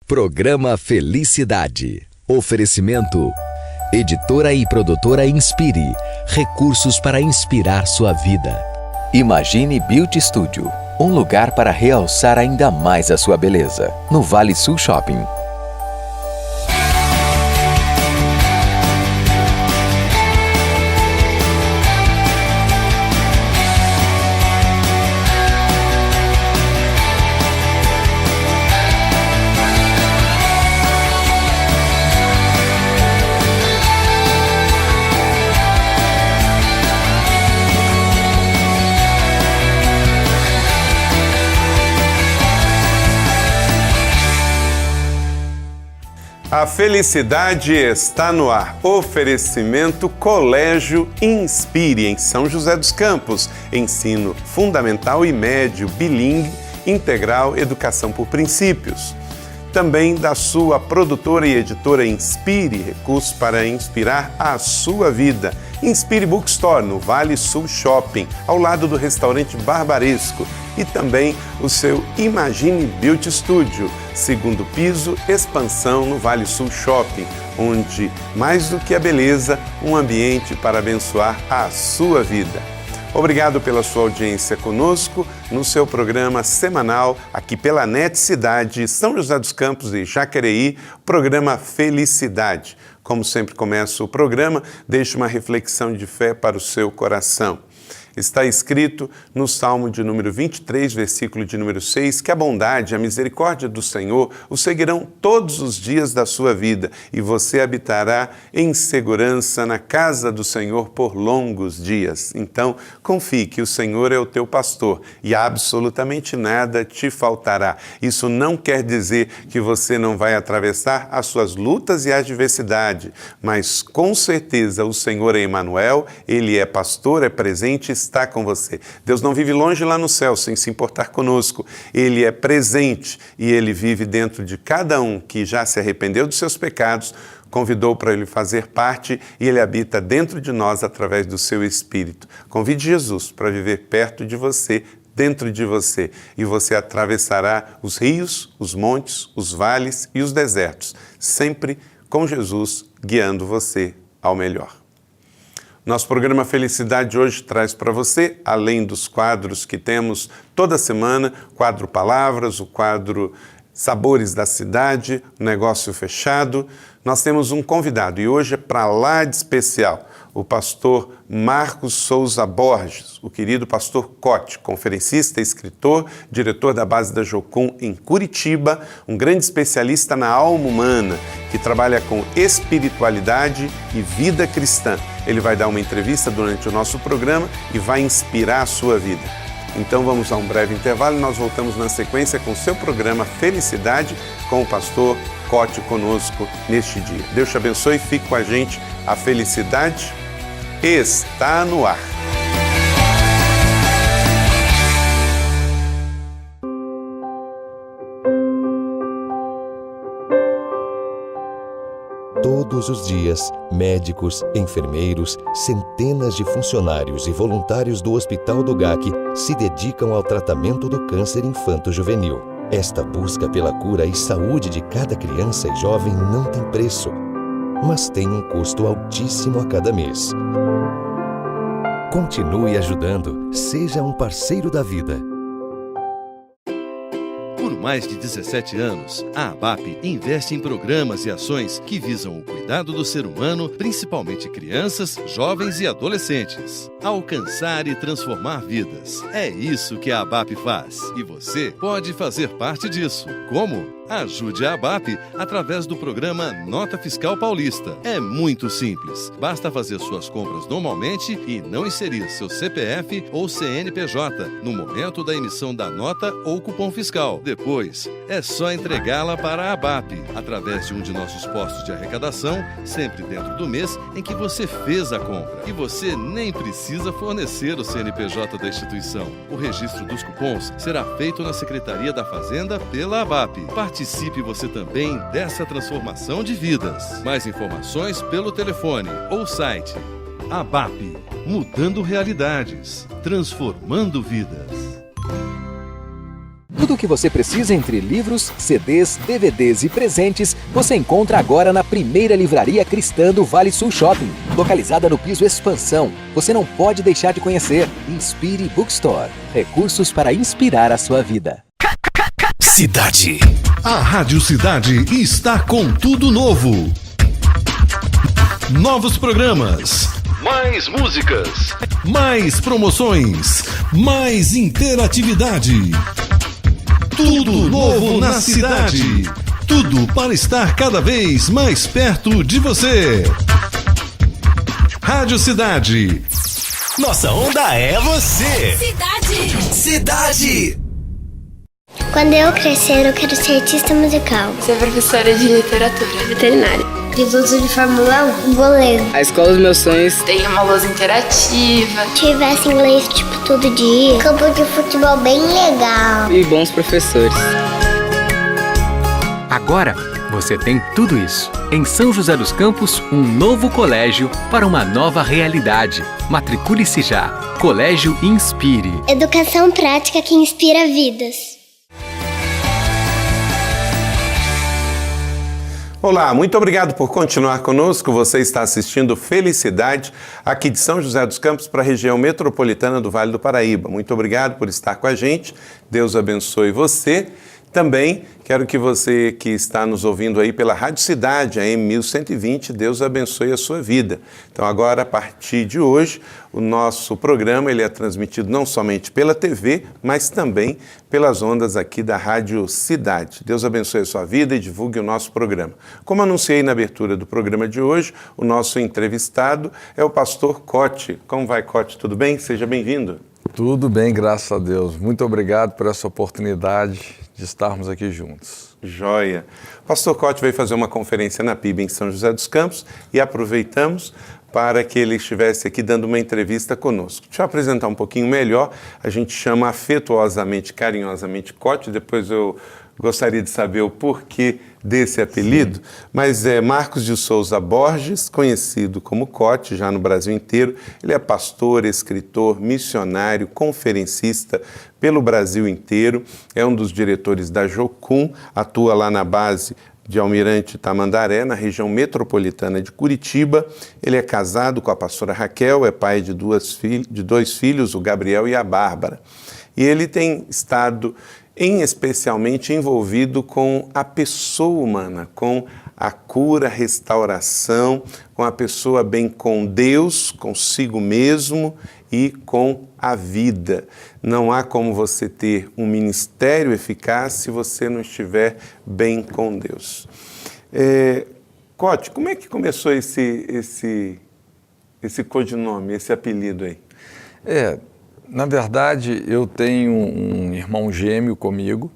Programa Felicidade. Oferecimento. Editora e produtora Inspire. Recursos para inspirar sua vida. Imagine Beauty Studio. Um lugar para realçar ainda mais a sua beleza. No Vale Sul Shopping. A felicidade está no ar. Oferecimento Colégio Inspire, em São José dos Campos. Ensino fundamental e médio, bilingue, integral, educação por princípios. Também da sua produtora e editora Inspire, recursos para inspirar a sua vida. Inspire Bookstore, no Vale Sul Shopping, ao lado do restaurante Barbaresco. E também o seu Imagine Beauty Studio, segundo piso, expansão no Vale Sul Shopping, onde, mais do que a beleza, um ambiente para abençoar a sua vida. Obrigado pela sua audiência conosco no seu programa semanal, aqui pela NET Cidade, São José dos Campos e Jacareí, programa Felicidade. Como sempre começo o programa, deixo uma reflexão de fé para o seu coração. Está escrito no Salmo de número 23, versículo de número 6, que a bondade e a misericórdia do Senhor o seguirão todos os dias da sua vida e você habitará em segurança na casa do Senhor por longos dias. Então, confie que o Senhor é o teu pastor e absolutamente nada te faltará. Isso não quer dizer que você não vai atravessar as suas lutas e adversidade, mas com certeza o Senhor é Emmanuel, Ele é pastor, é presente, está com você. Deus não vive longe lá no céu sem se importar conosco. Ele é presente e Ele vive dentro de cada um que já se arrependeu dos seus pecados, convidou para Ele fazer parte e Ele habita dentro de nós através do seu Espírito. Convide Jesus para viver perto de você, dentro de você, e você atravessará os rios, os montes, os vales e os desertos, sempre com Jesus guiando você ao melhor. Nosso programa Felicidade hoje traz para você, além dos quadros que temos toda semana, quadro Palavras, o quadro Sabores da Cidade, o Negócio Fechado, nós temos um convidado e hoje é para lá de especial, o pastor Marcos Souza Borges, o querido pastor Cote, conferencista, escritor, diretor da base da Jocum em Curitiba, um grande especialista na alma humana, que trabalha com espiritualidade e vida cristã. Ele vai dar uma entrevista durante o nosso programa e vai inspirar a sua vida. Então vamos a um breve intervalo e nós voltamos na sequência com o seu programa Felicidade com o pastor Cote conosco neste dia. Deus te abençoe e fique com a gente. A felicidade está no ar. Todos os dias, médicos, enfermeiros, centenas de funcionários e voluntários do Hospital do GAC se dedicam ao tratamento do câncer infanto-juvenil. Esta busca pela cura e saúde de cada criança e jovem não tem preço, mas tem um custo altíssimo a cada mês. Continue ajudando, seja um parceiro da vida. Por mais de 17 anos, a ABAP investe em programas e ações que visam o cuidado do ser humano, principalmente crianças, jovens e adolescentes. Alcançar e transformar vidas. É isso que a ABAP faz. E você pode fazer parte disso. Como? Ajude a ABAP através do programa Nota Fiscal Paulista. É muito simples. Basta fazer suas compras normalmente e não inserir seu CPF ou CNPJ no momento da emissão da nota ou cupom fiscal. Depois, é só entregá-la para a ABAP através de um de nossos postos de arrecadação, sempre dentro do mês em que você fez a compra. E você nem precisa fornecer o CNPJ da instituição. O registro dos cupons será feito na Secretaria da Fazenda pela ABAP. Participe você também dessa transformação de vidas. Mais informações pelo telefone ou site. ABAP, mudando realidades, transformando vidas. Tudo o que você precisa entre livros, CDs, DVDs e presentes, você encontra agora na primeira livraria cristã do Vale Sul Shopping, localizada no piso Expansão. Você não pode deixar de conhecer. Inspire Bookstore. Recursos para inspirar a sua vida. Cidade. A Rádio Cidade está com tudo novo. Novos programas. Mais músicas. Mais promoções. Mais interatividade. Tudo novo na cidade. Tudo para estar cada vez mais perto de você. Rádio Cidade. Nossa onda é você. Cidade. Quando eu crescer, eu quero ser artista musical. Ser professora de literatura. Veterinária. Piloto de Fórmula 1. Goleiro. A escola dos meus sonhos Tem uma lousa interativa. Tivesse inglês, todo dia. Campo de futebol bem legal. e bons professores. Agora você tem tudo isso. Em São José dos Campos, um novo colégio para uma nova realidade. Matricule-se já. Colégio Inspire. Educação prática que inspira vidas. Olá, muito obrigado por continuar conosco. Você está assistindo Felicidade, aqui de São José dos Campos para a região metropolitana do Vale do Paraíba. Muito obrigado por estar com a gente. Deus abençoe você. Também quero que você que está nos ouvindo aí pela Rádio Cidade, AM 1120, Deus abençoe a sua vida. Então agora, a partir de hoje, o nosso programa ele é transmitido não somente pela TV, mas também pelas ondas aqui da Rádio Cidade. Deus abençoe a sua vida e divulgue o nosso programa. Como anunciei na abertura do programa de hoje, o nosso entrevistado é o pastor Cote. Como vai, Cote? Tudo bem? Seja bem-vindo. Tudo bem, graças a Deus. Muito obrigado por essa oportunidade de estarmos aqui juntos. Joia. O pastor Cote veio fazer uma conferência na PIB em São José dos Campos e aproveitamos para que ele estivesse aqui dando uma entrevista conosco. Deixa eu apresentar um pouquinho melhor. A gente chama afetuosamente, carinhosamente Cote, depois eu gostaria de saber o porquê desse apelido, mas é Marcos de Souza Borges, conhecido como Cote, já no Brasil inteiro. Ele é pastor, escritor, missionário, conferencista pelo Brasil inteiro, é um dos diretores da Jocum, atua lá na base de Almirante Tamandaré, na região metropolitana de Curitiba. Ele é casado com a pastora Raquel, é pai de dois filhos, o Gabriel e a Bárbara. E ele tem estado especialmente envolvido com a pessoa humana, com a cura, restauração, com a pessoa bem com Deus, consigo mesmo e com a vida. Não há como você ter um ministério eficaz se você não estiver bem com Deus. Cote, como é que começou esse codinome, esse apelido aí? Na verdade, eu tenho um irmão gêmeo comigo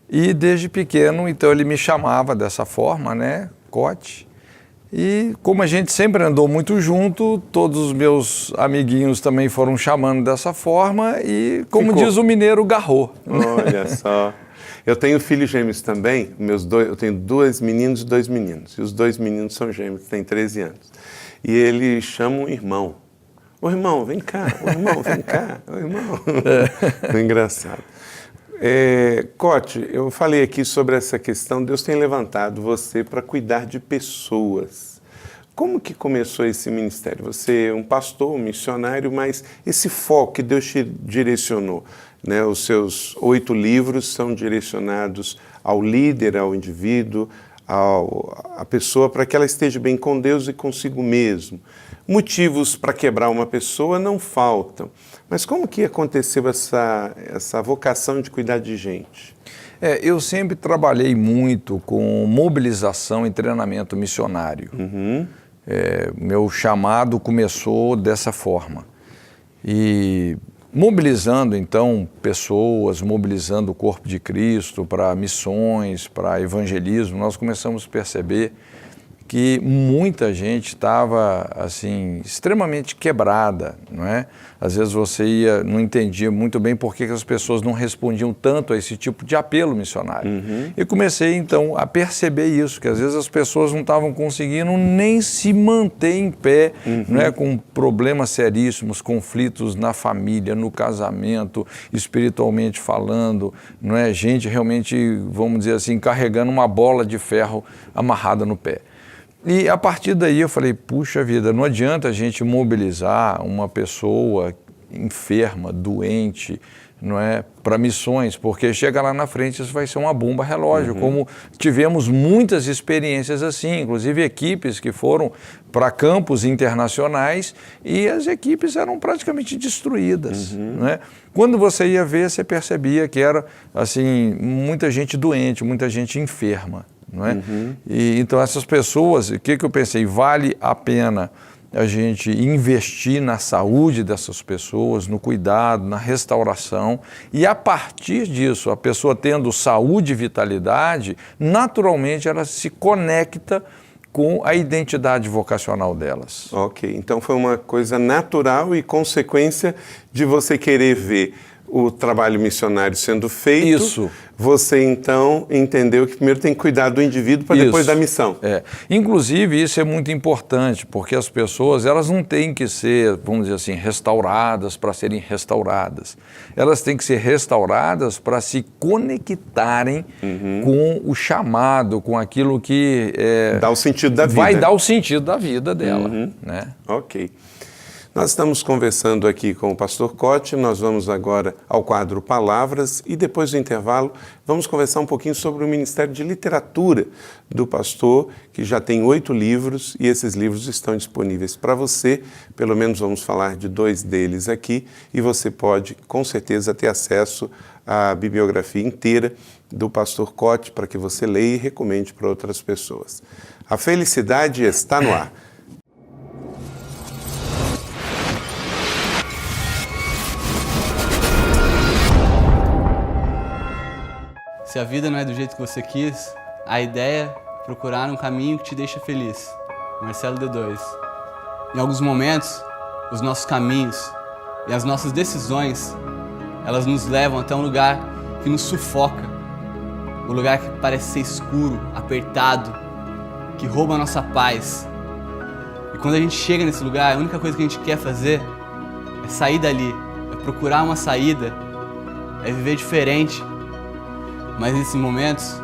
e desde pequeno, então ele me chamava dessa forma, né, Cote. E como a gente sempre andou muito junto, todos os meus amiguinhos também foram chamando dessa forma e, como diz o mineiro, garrou. Olha só. Eu tenho filhos gêmeos também, eu tenho 2 meninos e 2 meninos. E os 2 meninos são gêmeos, têm 13 anos. E eles chamam o irmão. Ô irmão, vem cá, ô irmão, vem cá, ô irmão. É engraçado. Cote, eu falei aqui sobre essa questão, Deus tem levantado você para cuidar de pessoas. Como que começou esse ministério? Você é um pastor, um missionário, mas esse foco que Deus te direcionou, né? Os seus 8 livros são direcionados ao líder, ao indivíduo, à pessoa, para que ela esteja bem com Deus e consigo mesmo. Motivos para quebrar uma pessoa não faltam, mas como que aconteceu essa vocação de cuidar de gente? Eu sempre trabalhei muito com mobilização e treinamento missionário. Meu chamado começou dessa forma. E mobilizando, então, pessoas, mobilizando o corpo de Cristo para missões, para evangelismo, nós começamos a perceber que muita gente estava assim, extremamente quebrada, não é? Às vezes você não entendia muito bem por que as pessoas não respondiam tanto a esse tipo de apelo missionário. E comecei então a perceber isso, que às vezes as pessoas não estavam conseguindo nem se manter em pé, não é? Com problemas seríssimos, conflitos na família, no casamento, espiritualmente falando, não é? Gente realmente, vamos dizer assim, carregando uma bola de ferro amarrada no pé. E a partir daí eu falei, puxa vida, não adianta a gente mobilizar uma pessoa enferma, doente, não é, para missões, porque chega lá na frente isso vai ser uma bomba relógio, como tivemos muitas experiências assim, inclusive equipes que foram para campos internacionais e as equipes eram praticamente destruídas, não é? Quando você ia ver, você percebia que era assim, muita gente doente, muita gente enferma. Não é? E, então essas pessoas, o que eu pensei, vale a pena a gente investir na saúde dessas pessoas, no cuidado, na restauração, e a partir disso, a pessoa tendo saúde e vitalidade, naturalmente ela se conecta com a identidade vocacional delas. Ok, então foi uma coisa natural e consequência de você querer ver o trabalho missionário sendo feito. Isso. Você então entendeu que primeiro tem que cuidar do indivíduo para depois da missão. Inclusive isso é muito importante, porque as pessoas elas não têm que ser, vamos dizer assim, restauradas para serem restauradas. Elas têm que ser restauradas para se conectarem com o chamado, com aquilo que dá o sentido da vida. Vai dar o sentido da vida dela. Né? Ok. Nós estamos conversando aqui com o pastor Cote, nós vamos agora ao quadro Palavras e depois do intervalo vamos conversar um pouquinho sobre o Ministério de Literatura do pastor, que já tem 8 livros e esses livros estão disponíveis para você, pelo menos vamos falar de 2 deles aqui e você pode com certeza ter acesso à bibliografia inteira do pastor Cote para que você leia e recomende para outras pessoas. A felicidade está no ar. Se a vida não é do jeito que você quis, a ideia é procurar um caminho que te deixa feliz. Marcelo D2. Em alguns momentos, os nossos caminhos e as nossas decisões, elas nos levam até um lugar que nos sufoca. Um lugar que parece ser escuro, apertado, que rouba a nossa paz. E quando a gente chega nesse lugar, a única coisa que a gente quer fazer é sair dali, é procurar uma saída, é viver diferente. Mas nesses momentos,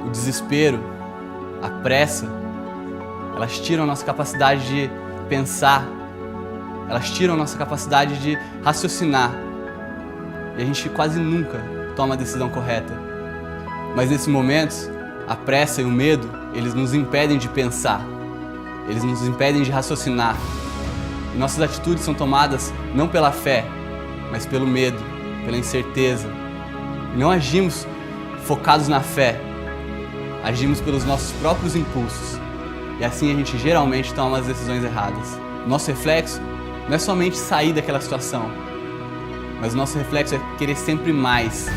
o desespero, a pressa, elas tiram a nossa capacidade de pensar, elas tiram a nossa capacidade de raciocinar. E a gente quase nunca toma a decisão correta. Mas nesses momentos, a pressa e o medo, eles nos impedem de pensar, eles nos impedem de raciocinar. E nossas atitudes são tomadas não pela fé, mas pelo medo, pela incerteza. Não agimos focados na fé, agimos pelos nossos próprios impulsos. E assim a gente geralmente toma as decisões erradas. Nosso reflexo não é somente sair daquela situação, mas o nosso reflexo é querer sempre mais,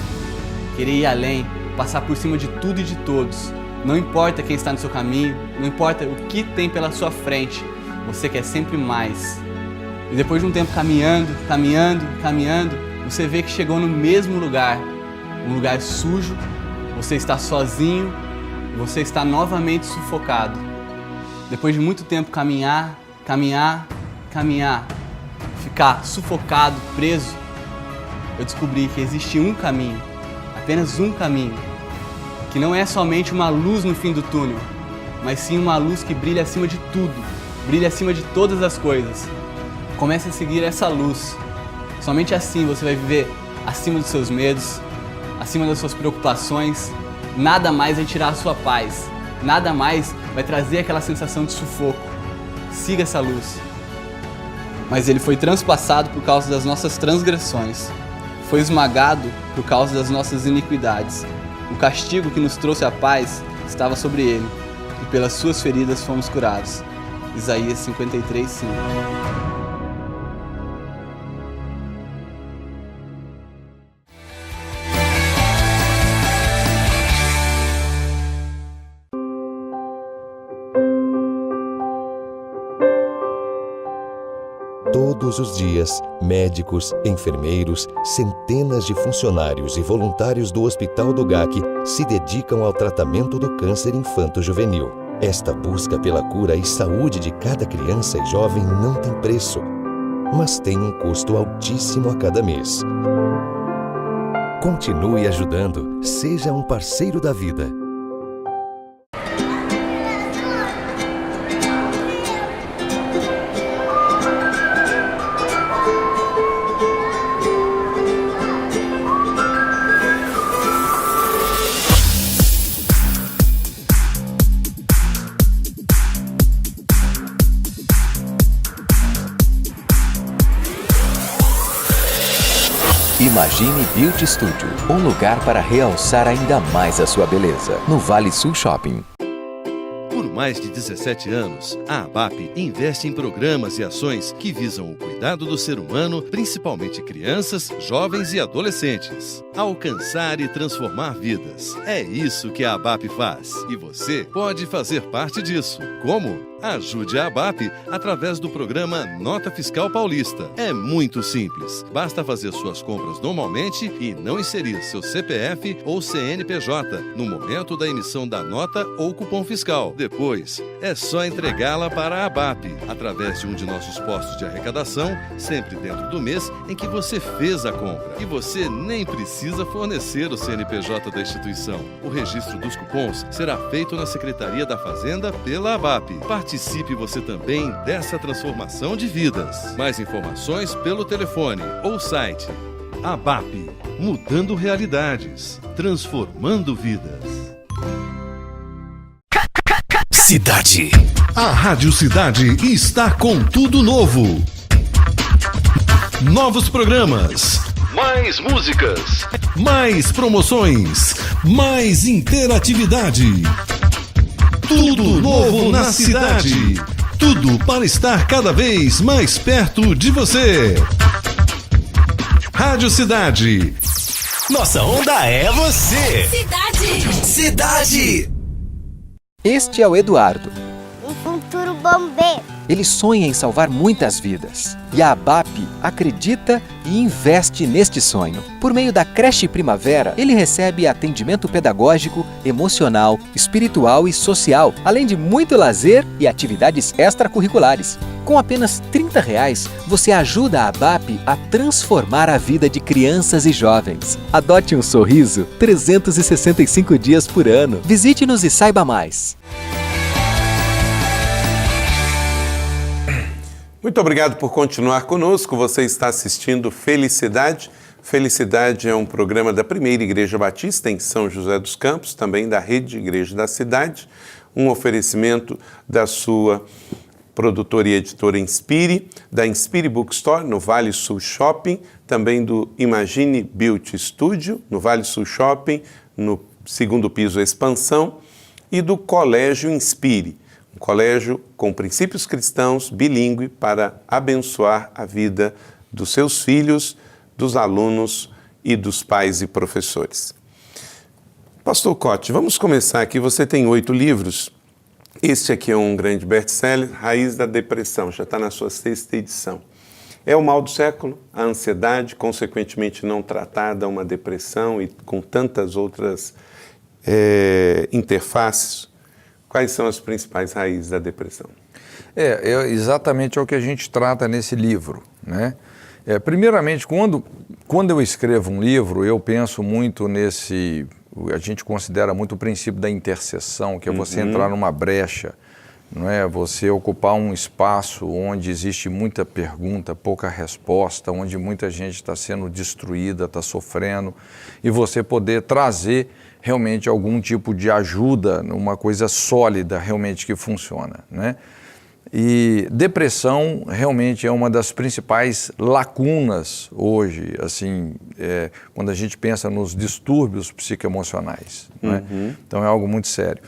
querer ir além, passar por cima de tudo e de todos. Não importa quem está no seu caminho, não importa o que tem pela sua frente, você quer sempre mais. E depois de um tempo caminhando, você vê que chegou no mesmo lugar. Um lugar sujo, você está sozinho, você está novamente sufocado. Depois de muito tempo caminhar, ficar sufocado, preso, eu descobri que existe um caminho, apenas um caminho, que não é somente uma luz no fim do túnel, mas sim uma luz que brilha acima de tudo, brilha acima de todas as coisas. Comece a seguir essa luz. Somente assim você vai viver acima dos seus medos, acima das suas preocupações. Nada mais vai tirar a sua paz, nada mais vai trazer aquela sensação de sufoco. Siga essa luz. Mas ele foi transpassado por causa das nossas transgressões, foi esmagado por causa das nossas iniquidades. O castigo que nos trouxe a paz estava sobre ele, e pelas suas feridas fomos curados. Isaías 53:5. Todos os dias, médicos, enfermeiros, centenas de funcionários e voluntários do Hospital do GAC se dedicam ao tratamento do câncer infanto-juvenil. Esta busca pela cura e saúde de cada criança e jovem não tem preço, mas tem um custo altíssimo a cada mês. Continue ajudando, seja um parceiro da vida. Imagine Beauty Studio, um lugar para realçar ainda mais a sua beleza, no Vale Sul Shopping. Por mais de 17 anos, a ABAP investe em programas e ações que visam o cuidado do ser humano, principalmente crianças, jovens e adolescentes. Alcançar e transformar vidas. É isso que a ABAP faz. E você pode fazer parte disso. Como? Ajude a ABAP através do programa Nota Fiscal Paulista. É muito simples. Basta fazer suas compras normalmente e não inserir seu CPF ou CNPJ no momento da emissão da nota ou cupom fiscal. Depois, é só entregá-la para a ABAP através de um de nossos postos de arrecadação, sempre dentro do mês em que você fez a compra. E você nem precisa fornecer o CNPJ da instituição. O registro dos cupons será feito na Secretaria da Fazenda pela ABAP. Participe você também dessa transformação de vidas. Mais informações pelo telefone ou site. ABAP, mudando realidades, transformando vidas. Cidade. A Rádio Cidade está com tudo novo. Novos programas. Mais músicas. Mais promoções. Mais interatividade. Tudo novo na cidade. Tudo para estar cada vez mais perto de você. Rádio Cidade. Nossa onda é você. Cidade. Este é o Eduardo. Um futuro bombeiro. Ele sonha em salvar muitas vidas. E a ABAP acredita e investe neste sonho. Por meio da Creche Primavera, ele recebe atendimento pedagógico, emocional, espiritual e social, além de muito lazer e atividades extracurriculares. Com apenas R$30, você ajuda a ABAP a transformar a vida de crianças e jovens. Adote um sorriso 365 dias por ano. Visite-nos e saiba mais. Muito obrigado por continuar conosco. Você está assistindo Felicidade. Felicidade é um programa da Primeira Igreja Batista em São José dos Campos, também da Rede Igreja da Cidade, um oferecimento da sua produtora e editora Inspire, da Inspire Bookstore, no Vale Sul Shopping, também do Imagine Beauty Studio, no Vale Sul Shopping, no 2º piso Expansão, e do Colégio Inspire, um colégio com princípios cristãos, bilíngue, para abençoar a vida dos seus filhos, dos alunos e dos pais e professores. Pastor Cote, vamos começar aqui. Você tem 8 livros. Este aqui é um grande best-seller, Raiz da Depressão, já está na sua 6ª edição. É o mal do século, a ansiedade, consequentemente não tratada, uma depressão e com tantas outras interfaces. Quais são as principais raízes da depressão? Exatamente o que a gente trata nesse livro, né? Primeiramente, quando eu escrevo um livro, eu penso muito nesse... A gente considera muito o princípio da intercessão, que é você entrar numa brecha, não é? Você ocupar um espaço onde existe muita pergunta, pouca resposta, onde muita gente está sendo destruída, está sofrendo, e você poder trazer realmente algum tipo de ajuda, uma coisa sólida realmente que funciona, né? E depressão realmente é uma das principais lacunas hoje, assim, quando a gente pensa nos distúrbios psicoemocionais, né? Então é algo muito sério.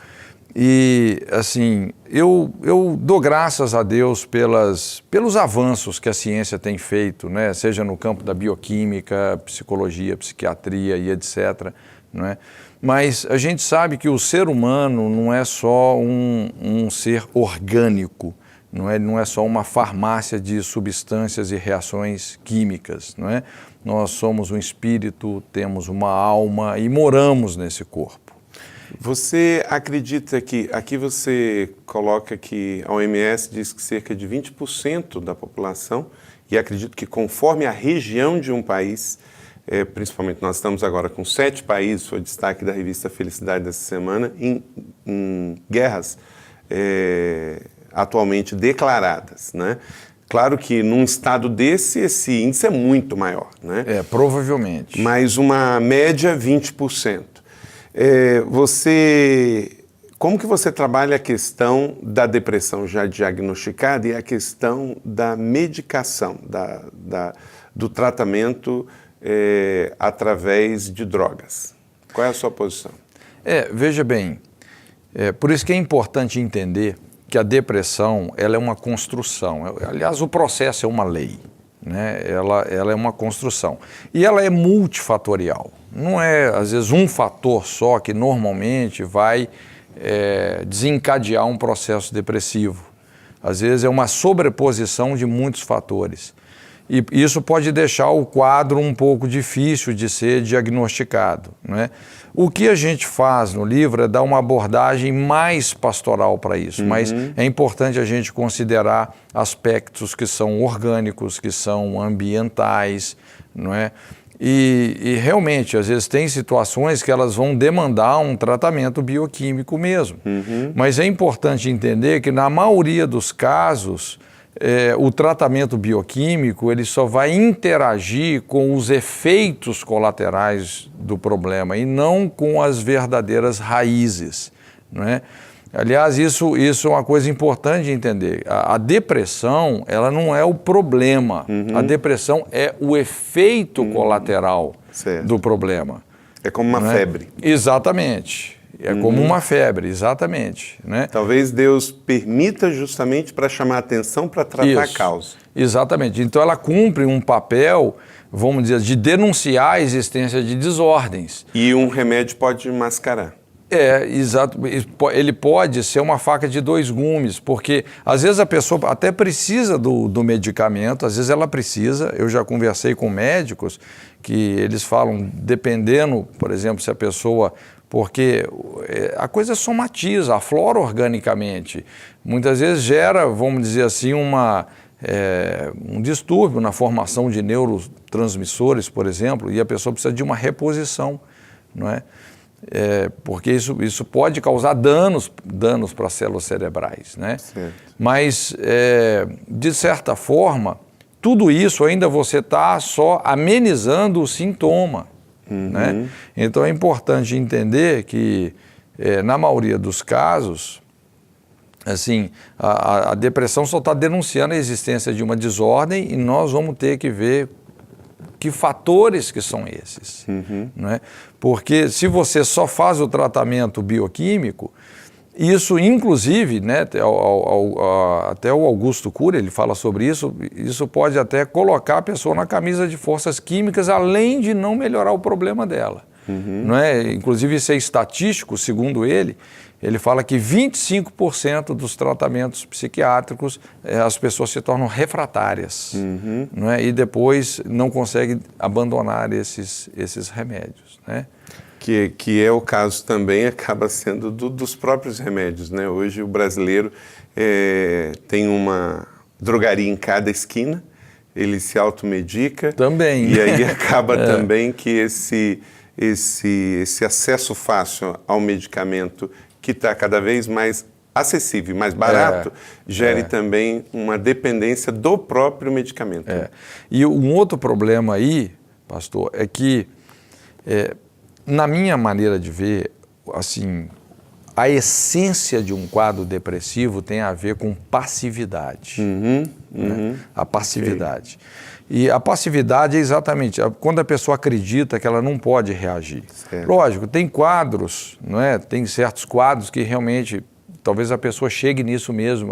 E, assim, eu dou graças a Deus pelos avanços que a ciência tem feito, né? Seja no campo da bioquímica, psicologia, psiquiatria e etc., não é? Mas a gente sabe que o ser humano não é só um ser orgânico, não é só uma farmácia de substâncias e reações químicas, não é? Nós somos um espírito, temos uma alma e moramos nesse corpo. Você acredita que, aqui você coloca que a OMS diz que cerca de 20% da população, e acredito que conforme a região de um país, principalmente nós estamos agora com 7 países, foi destaque da revista Felicidade dessa semana, em guerras atualmente declaradas, né? Claro que num estado desse, esse índice é muito maior, né? Provavelmente. Mas uma média 20%. Como que você trabalha a questão da depressão já diagnosticada e a questão da medicação, do tratamento através de drogas? Qual é a sua posição? Veja bem, por isso que é importante entender que a depressão ela é uma construção. Aliás, o processo é uma lei, né? Ela é uma construção. E ela é multifatorial. Não é, às vezes, um fator só que normalmente vai desencadear um processo depressivo. Às vezes é uma sobreposição de muitos fatores. E isso pode deixar o quadro um pouco difícil de ser diagnosticado, né? O que a gente faz no livro é dar uma abordagem mais pastoral para isso, mas é importante a gente considerar aspectos que são orgânicos, que são ambientais, não é? E realmente, às vezes, tem situações que elas vão demandar um tratamento bioquímico mesmo. Mas é importante entender que, na maioria dos casos, o tratamento bioquímico ele só vai interagir com os efeitos colaterais do problema e não com as verdadeiras raízes, não é? Aliás, isso é uma coisa importante de entender. A depressão, ela não é o problema. A depressão é o efeito colateral do problema. É como uma febre. Exatamente. É como uma febre, exatamente, né? Talvez Deus permita justamente para chamar a atenção, para tratar a causa. Exatamente. Então ela cumpre um papel, vamos dizer, de denunciar a existência de desordens. E um remédio pode mascarar. Exato. Ele pode ser uma faca de 2 gumes, porque às vezes a pessoa até precisa do medicamento, às vezes ela precisa. Eu já conversei com médicos que eles falam, dependendo, por exemplo, se a pessoa... Porque a coisa somatiza, aflora organicamente. Muitas vezes gera, vamos dizer assim, um distúrbio na formação de neurotransmissores, por exemplo, e a pessoa precisa de uma reposição, não é? Porque isso pode causar danos para as células cerebrais, né? Certo. Mas, de certa forma, tudo isso ainda você está só amenizando o sintoma. Né? Então é importante entender que, na maioria dos casos, assim, a depressão só está denunciando a existência de uma desordem e nós vamos ter que ver que fatores que são esses. Né? Porque se você só faz o tratamento bioquímico, isso, inclusive, né, até o Augusto Cury, ele fala sobre isso, isso pode até colocar a pessoa na camisa de forças químicas, além de não melhorar o problema dela. Não é? Inclusive, isso é estatístico, segundo ele fala que 25% dos tratamentos psiquiátricos as pessoas se tornam refratárias, não é? E depois não conseguem abandonar esses remédios, né? Que é o caso também, acaba sendo dos próprios remédios, né? Hoje o brasileiro tem uma drogaria em cada esquina, ele se automedica. Também. E aí acaba também que esse acesso fácil ao medicamento, que está cada vez mais acessível, mais barato, gere também uma dependência do próprio medicamento. E um outro problema aí, pastor, é que... na minha maneira de ver, assim, a essência de um quadro depressivo tem a ver com passividade. Né? A passividade. E a passividade é exatamente quando a pessoa acredita que ela não pode reagir. Certo. Lógico, tem quadros, não é? Tem certos quadros que realmente... Talvez a pessoa chegue nisso mesmo,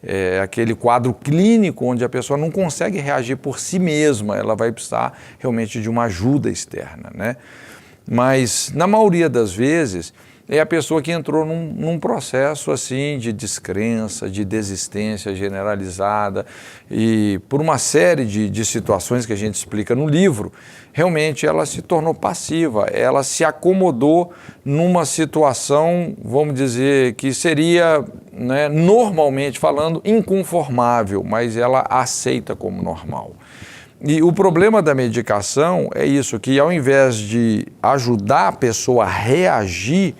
é aquele quadro clínico onde a pessoa não consegue reagir por si mesma, ela vai precisar realmente de uma ajuda externa, né? Mas, na maioria das vezes, é a pessoa que entrou num processo assim de descrença, de desistência generalizada e por uma série de situações que a gente explica no livro, realmente ela se tornou passiva, ela se acomodou numa situação, vamos dizer, que seria, né, normalmente falando, inconformável, mas ela aceita como normal. E o problema da medicação é isso, que ao invés de ajudar a pessoa a reagir,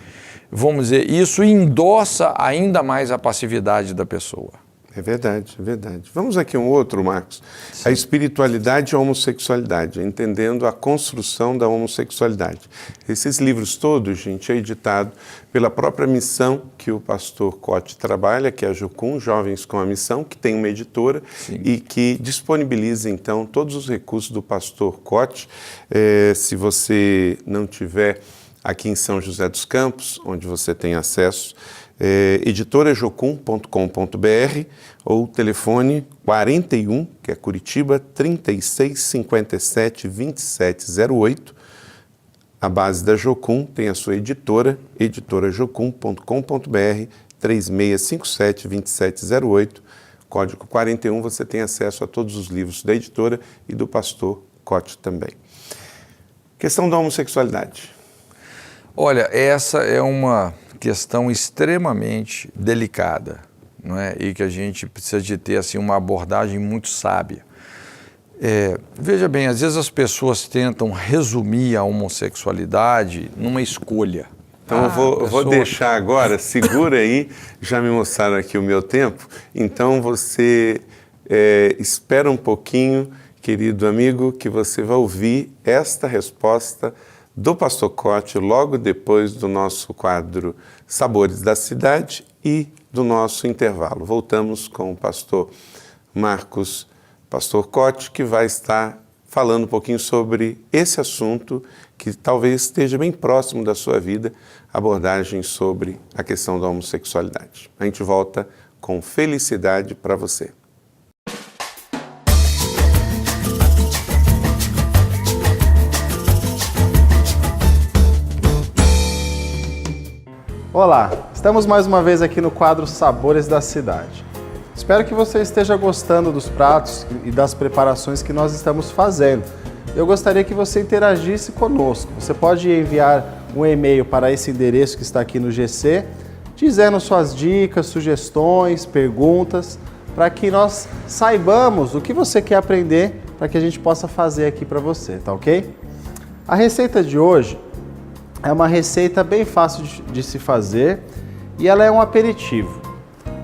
vamos dizer, isso endossa ainda mais a passividade da pessoa. É verdade, é verdade. Vamos aqui um outro, Marcos. Sim. A espiritualidade e a homossexualidade, entendendo a construção da homossexualidade. Esses livros todos, gente, é editado pela própria missão que o pastor Cote trabalha, que é a Jocum, Jovens com a Missão, que tem uma editora. Sim. E que disponibiliza, então, todos os recursos do pastor Cote. Se você não tiver aqui em São José dos Campos, onde você tem acesso, editorajocum.com.br ou telefone 41, que é Curitiba, 3657 2708. A base da Jocum tem a sua editora, editorajocum.com.br, 3657 2708. Código 41, você tem acesso a todos os livros da editora e do pastor Cote também. Questão da homossexualidade. Olha, essa é uma questão extremamente delicada, não é? E que a gente precisa de ter assim, uma abordagem muito sábia. Veja bem, às vezes as pessoas tentam resumir a homossexualidade numa escolha. Então eu vou deixar agora, segura aí, já me mostraram aqui o meu tempo, então você espera um pouquinho, querido amigo, que você vai ouvir esta resposta do pastor Cote logo depois do nosso quadro Sabores da Cidade e do nosso intervalo. Voltamos com o pastor Marcos, pastor Cote, que vai estar falando um pouquinho sobre esse assunto que talvez esteja bem próximo da sua vida, abordagem sobre a questão da homossexualidade. A gente volta com felicidade para você. Olá, estamos mais uma vez aqui no quadro Sabores da Cidade. Espero que você esteja gostando dos pratos e das preparações que nós estamos fazendo. Eu gostaria que você interagisse conosco. Você pode enviar um e-mail para esse endereço que está aqui no GC, dizendo suas dicas, sugestões, perguntas, para que nós saibamos o que você quer aprender para que a gente possa fazer aqui para você, tá ok? A receita de hoje é uma receita bem fácil de se fazer e ela é um aperitivo.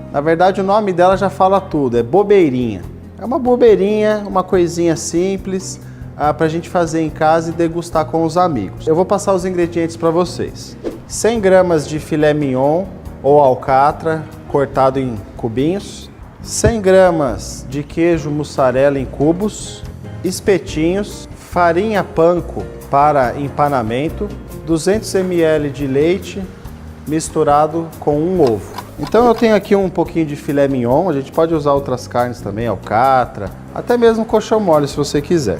Na verdade, o nome dela já fala tudo, é bobeirinha. É uma bobeirinha, uma coisinha simples para a gente fazer em casa e degustar com os amigos. Eu vou passar os ingredientes para vocês. 100 gramas de filé mignon ou alcatra cortado em cubinhos, 100 gramas de queijo mussarela em cubos, espetinhos, farinha panko para empanamento, 200 ml de leite misturado com um ovo. Então eu tenho aqui um pouquinho de filé mignon, a gente pode usar outras carnes também, alcatra, até mesmo coxão mole se você quiser.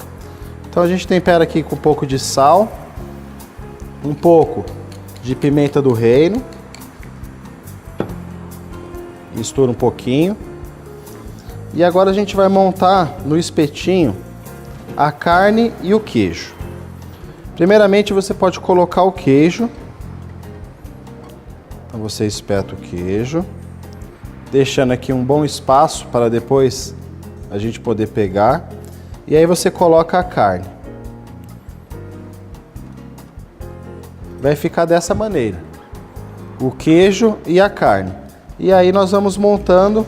Então a gente tempera aqui com um pouco de sal, um pouco de pimenta do reino, mistura um pouquinho. E agora a gente vai montar no espetinho a carne e o queijo. Primeiramente você pode colocar o queijo. Então você espeta o queijo, deixando aqui um bom espaço para depois a gente poder pegar. E aí você coloca a carne. Vai ficar dessa maneira, o queijo e a carne. E aí nós vamos montando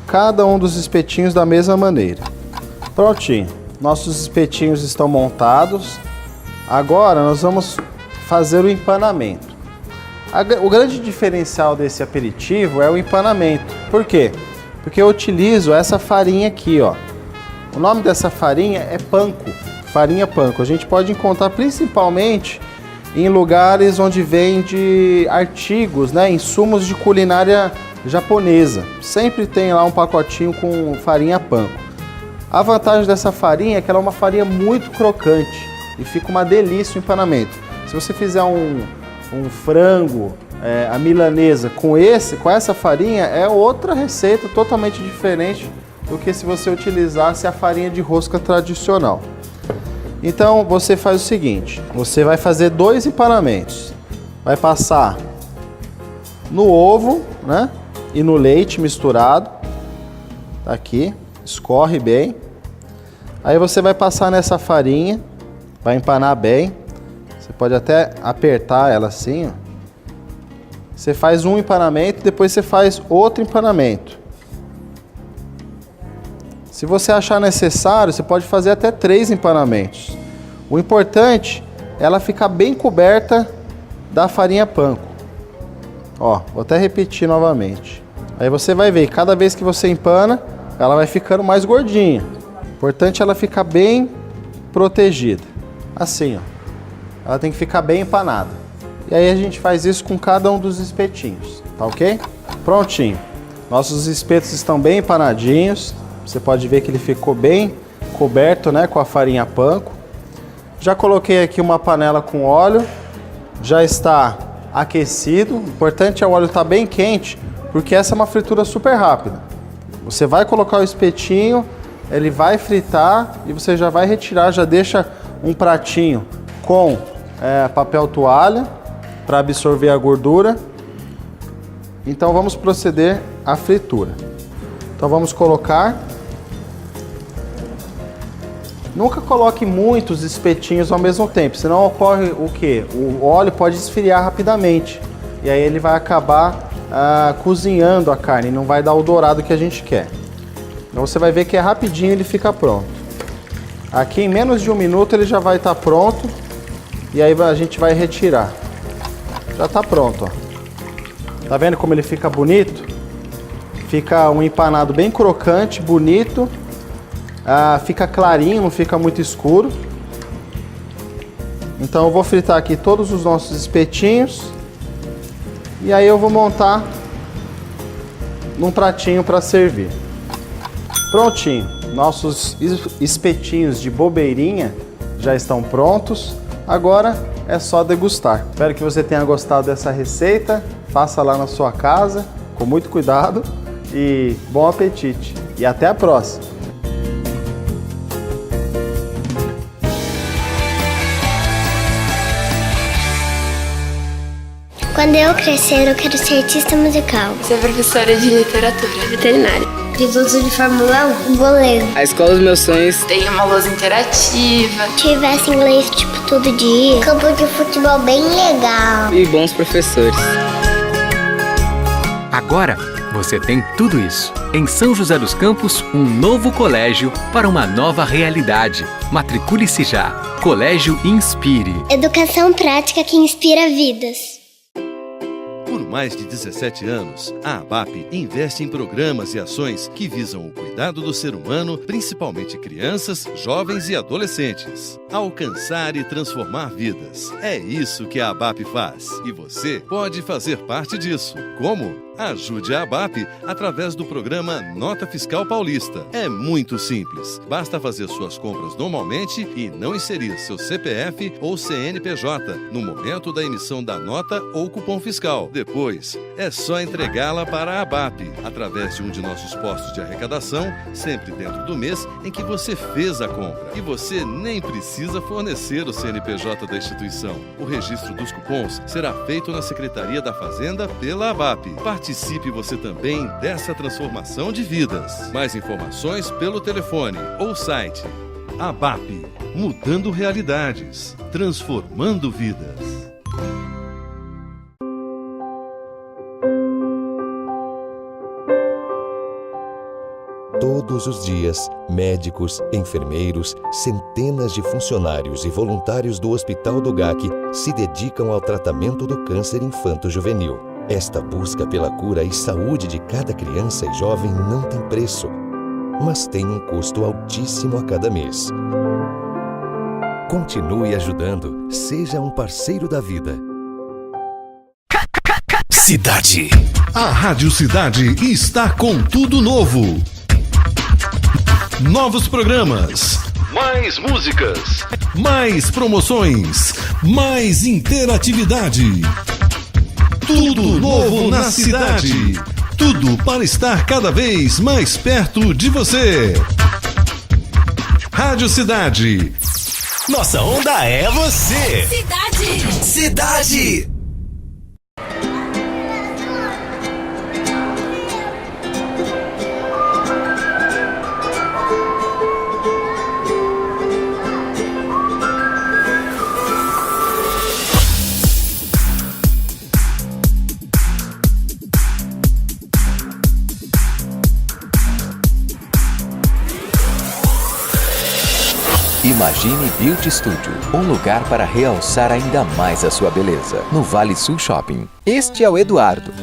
cada um dos espetinhos da mesma maneira. Prontinho, nossos espetinhos estão montados. Agora nós vamos fazer o empanamento. O grande diferencial desse aperitivo é o empanamento. Por quê? Porque eu utilizo essa farinha aqui, ó. O nome dessa farinha é panko, farinha panko. A gente pode encontrar principalmente em lugares onde vende artigos, né, insumos de culinária japonesa. Sempre tem lá um pacotinho com farinha panko. A vantagem dessa farinha é que ela é uma farinha muito crocante e fica uma delícia o empanamento. Se você fizer um um frango, a milanesa com essa farinha é outra receita totalmente diferente do que se você utilizasse a farinha de rosca tradicional. Então você faz o seguinte, você vai fazer 2 empanamentos. Vai passar no ovo, né? E no leite misturado. Tá aqui, escorre bem. Aí você vai passar nessa farinha, vai empanar bem. Você pode até apertar ela assim, ó. Você faz um empanamento, depois você faz outro empanamento. Se você achar necessário, você pode fazer até 3 empanamentos. O importante é ela ficar bem coberta da farinha panko. Ó, vou até repetir novamente. Aí você vai ver, cada vez que você empana, ela vai ficando mais gordinha. O importante é ela ficar bem protegida. Assim, ó. Ela tem que ficar bem empanada. E aí a gente faz isso com cada um dos espetinhos, tá ok? Prontinho. Nossos espetos estão bem empanadinhos. Você pode ver que ele ficou bem coberto, né, com a farinha panko. Já coloquei aqui uma panela com óleo. Já está aquecido. O importante é o óleo estar bem quente, porque essa é uma fritura super rápida. Você vai colocar o espetinho, ele vai fritar e você já vai retirar, já deixa um pratinho com papel toalha para absorver a gordura. Então vamos proceder à fritura. Então vamos colocar. Nunca coloque muitos espetinhos ao mesmo tempo, senão ocorre o quê? O óleo pode esfriar rapidamente e aí ele vai acabar cozinhando a carne, não vai dar o dourado que a gente quer. Então você vai ver que rapidinho ele fica pronto. Aqui em menos de 1 minuto ele já vai estar pronto e aí a gente vai retirar. Já está pronto, ó. Tá vendo como ele fica bonito? Fica um empanado bem crocante, bonito. Fica clarinho, não fica muito escuro. Então eu vou fritar aqui todos os nossos espetinhos. E aí eu vou montar num pratinho para servir. Prontinho. Nossos espetinhos de bobeirinha já estão prontos. Agora é só degustar. Espero que você tenha gostado dessa receita. Faça lá na sua casa, com muito cuidado. E bom apetite. E até a próxima. Quando eu crescer, eu quero ser artista musical. Ser professora de literatura. Veterinária. Piloto de Fórmula 1. Goleiro. A escola dos meus sonhos. Tem uma lousa interativa. Tivesse inglês tipo todo dia. Campo de futebol bem legal. E bons professores. Agora você tem tudo isso. Em São José dos Campos, um novo colégio para uma nova realidade. Matricule-se já. Colégio Inspire. Educação prática que inspira vidas. Por mais de 17 anos, a ABAP investe em programas e ações que visam o cuidado do ser humano, principalmente crianças, jovens e adolescentes. Alcançar e transformar vidas. É isso que a ABAP faz. E você pode fazer parte disso. Como? Ajude a ABAP através do programa Nota Fiscal Paulista. É muito simples. Basta fazer suas compras normalmente e não inserir seu CPF ou CNPJ no momento da emissão da nota ou cupom fiscal. Depois, é só entregá-la para a ABAP através de um de nossos postos de arrecadação, sempre dentro do mês em que você fez a compra. E você nem precisa fornecer o CNPJ da instituição. O registro dos cupons será feito na Secretaria da Fazenda pela ABAP. Participe você também dessa transformação de vidas. Mais informações pelo telefone ou site. ABAP, mudando realidades, transformando vidas. Todos os dias, médicos, enfermeiros, centenas de funcionários e voluntários do Hospital do GAC se dedicam ao tratamento do câncer infanto-juvenil. Esta busca pela cura e saúde de cada criança e jovem não tem preço, mas tem um custo altíssimo a cada mês. Continue ajudando. Seja um parceiro da vida. Cidade. A Rádio Cidade está com tudo novo. Novos programas, Mais músicas, mais promoções, mais interatividade. Tudo novo na cidade. Tudo para estar cada vez mais perto de você. Rádio Cidade. Nossa onda é você. Cidade. Cidade. Imagine Beauty Studio, um lugar para realçar ainda mais a sua beleza, no Vale Sul Shopping. Este é o Eduardo.